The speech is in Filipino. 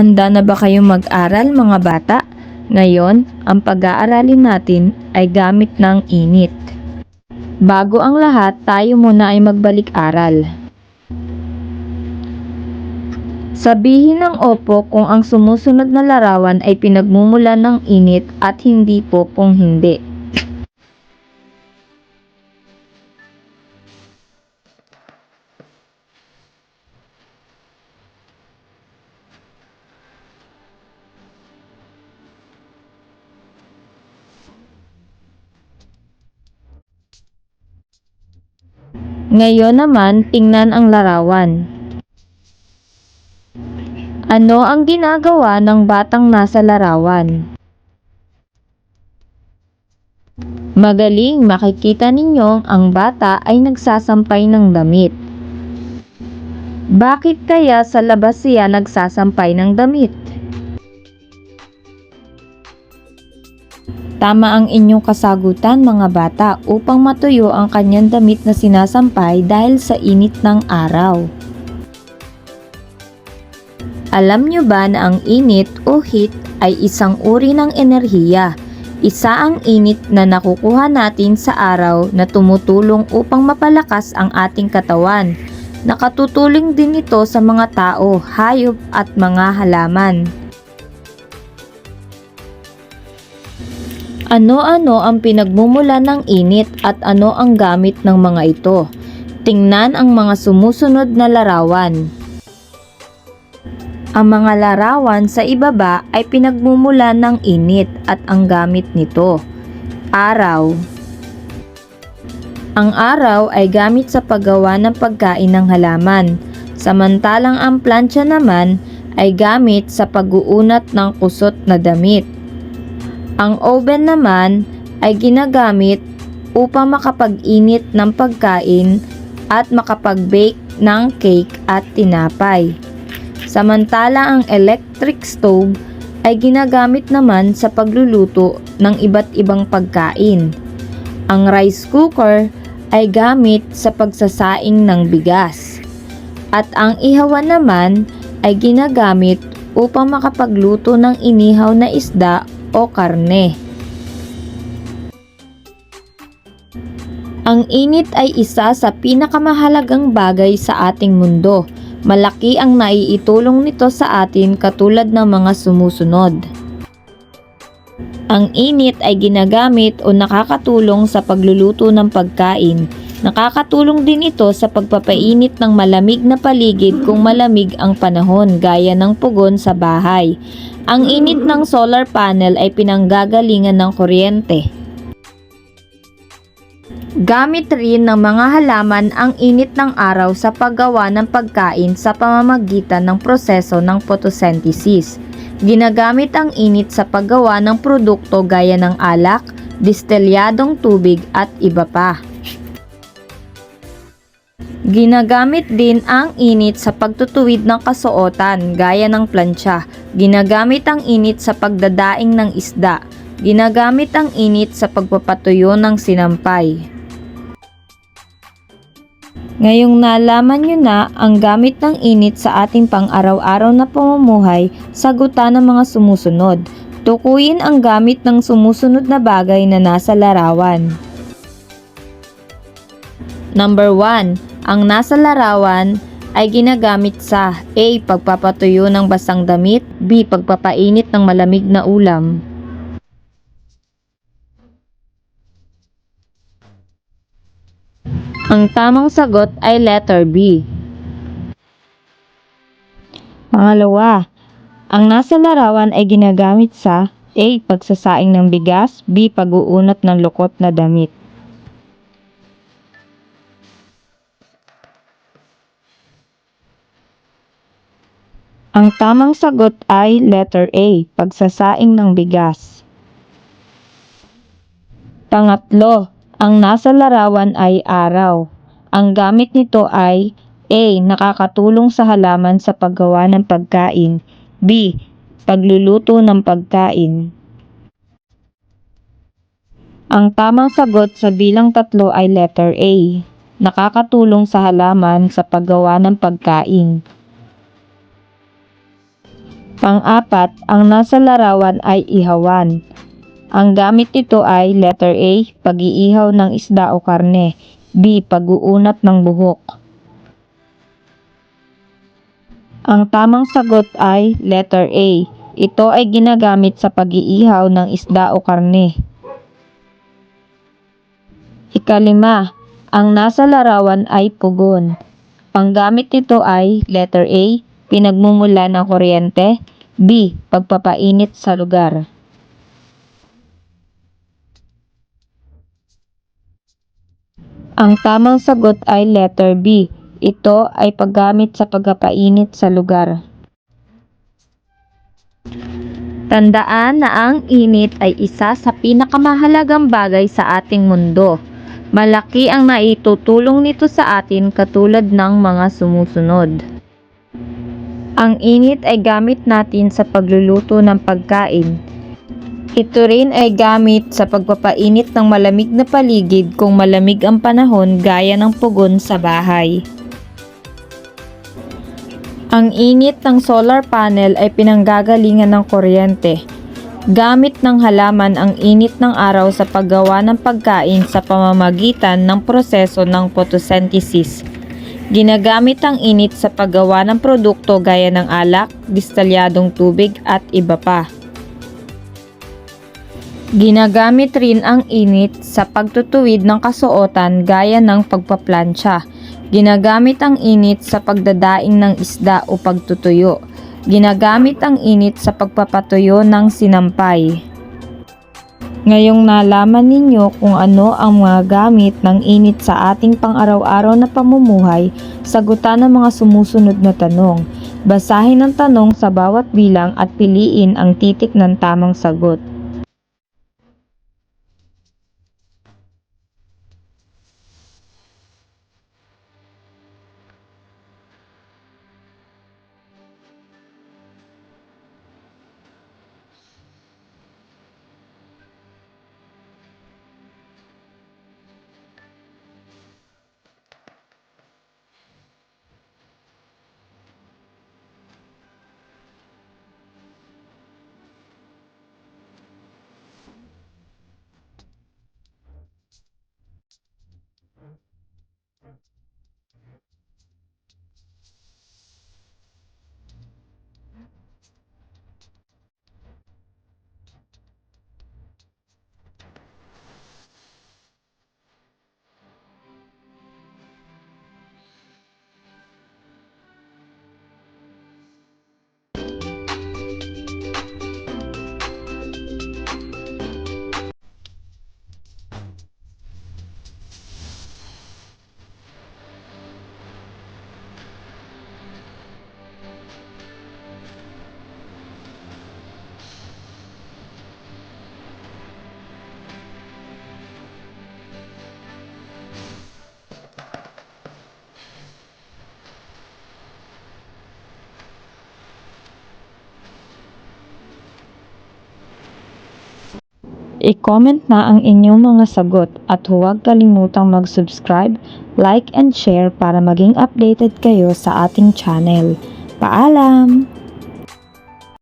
Handa na ba kayong mag-aral mga bata? Ngayon, ang pag-aaralin natin ay gamit ng init. Bago ang lahat, tayo muna ay magbalik-aral. Sabihin ng opo kung ang sumusunod na larawan ay pinagmumulan ng init at hindi po kung hindi. Ngayon naman, tingnan ang larawan. Ano ang ginagawa ng batang nasa larawan? Magaling, makikita ninyo ang bata ay nagsasampay ng damit. Bakit kaya sa labas siya nagsasampay ng damit? Tama ang inyong kasagutan mga bata upang matuyo ang kanyang damit na sinasampay dahil sa init ng araw. Alam nyo ba na ang init o heat ay isang uri ng enerhiya? Isa ang init na nakukuha natin sa araw na tumutulong upang mapalakas ang ating katawan. Nakatutulong din ito sa mga tao, hayop at mga halaman. Ano-ano ang pinagmumula ng init at ano ang gamit ng mga ito? Tingnan ang mga sumusunod na larawan. Ang mga larawan sa ibaba ay pinagmumula ng init at ang gamit nito. Araw. Ang araw ay gamit sa paggawa ng pagkain ng halaman, samantalang ang plancha naman ay gamit sa pag-uunat ng kusot na damit. Ang oven naman ay ginagamit upang makapag-init ng pagkain at makapag-bake ng cake at tinapay. Samantala ang electric stove ay ginagamit naman sa pagluluto ng iba't ibang pagkain. Ang rice cooker ay gamit sa pagsasaing ng bigas. At ang ihawan naman ay ginagamit upang makapagluto ng inihaw na isda o karne. Ang init ay isa sa pinakamahalagang bagay sa ating mundo. Malaki ang naiitulong nito sa atin katulad ng mga sumusunod. Ang init ay ginagamit o nakakatulong sa pagluluto ng pagkain. Nakakatulong din ito sa pagpapainit ng malamig na paligid kung malamig ang panahon gaya ng pugon sa bahay. Ang init ng solar panel ay pinanggagalingan ng kuryente. Gamit rin ng mga halaman ang init ng araw sa paggawa ng pagkain sa pamamagitan ng proseso ng photosynthesis. Ginagamit ang init sa paggawa ng produkto gaya ng alak, distelyadong tubig at iba pa. Ginagamit din ang init sa pagtutuwid ng kasuotan gaya ng plancha. Ginagamit ang init sa pagdadaing ng isda. Ginagamit ang init sa pagpapatuyo ng sinampay. Ngayong nalaman nyo na ang gamit ng init sa ating pang-araw-araw na pamumuhay, sagutan ng mga sumusunod. Tukuyin ang gamit ng sumusunod na bagay na nasa larawan. Number 1. Ang nasa larawan ay ginagamit sa A. Pagpapatuyo ng basang damit, B. Pagpapainit ng malamig na ulam. Ang tamang sagot ay letter B. Pangalawa, ang nasa larawan ay ginagamit sa A. Pagsasaing ng bigas, B. Pag-uunat ng lukot na damit. Ang tamang sagot ay letter A. Pagsasaing ng bigas. Pangatlo, ang nasa larawan ay araw. Ang gamit nito ay A. Nakakatulong sa halaman sa paggawa ng pagkain. B. Pagluluto ng pagkain. Ang tamang sagot sa bilang 3 ay letter A. Nakakatulong sa halaman sa paggawa ng pagkain. Pang-apat, ang nasa larawan ay ihawan. Ang gamit nito ay letter A, pag-iihaw ng isda o karne. B, pag-uunat ng buhok. Ang tamang sagot ay letter A. Ito ay ginagamit sa pag-iihaw ng isda o karne. Ikalima, ang nasa larawan ay pugon. Ang gamit nito ay letter A, pinagmumula ng kuryente. B, pagpapainit sa lugar. Ang tamang sagot ay letter B. Ito ay paggamit sa pagpapainit sa lugar. Tandaan na ang init ay isa sa pinakamahalagang bagay sa ating mundo. Malaki ang naitutulong nito sa atin katulad ng mga sumusunod. Ang init ay gamit natin sa pagluluto ng pagkain. Ito rin ay gamit sa pagpapainit ng malamig na paligid kung malamig ang panahon gaya ng pugon sa bahay. Ang init ng solar panel ay pinanggagalingan ng kuryente. Gamit ng halaman ang init ng araw sa paggawa ng pagkain sa pamamagitan ng proseso ng photosynthesis. Ginagamit ang init sa paggawa ng produkto gaya ng alak, distalyadong tubig at iba pa. Ginagamit rin ang init sa pagtutuwid ng kasuotan gaya ng pagpaplantsa. Ginagamit ang init sa pagdadaing ng isda o pagtutuyo. Ginagamit ang init sa pagpapatuyo ng sinampay. Ngayong nalaman ninyo kung ano ang mga gamit ng init sa ating pang-araw-araw na pamumuhay, sagutan ang mga sumusunod na tanong. Basahin ang tanong sa bawat bilang at piliin ang titik ng tamang sagot. I-comment na ang inyong mga sagot at huwag kalimutang mag-subscribe, like and share para maging updated kayo sa ating channel. Paalam!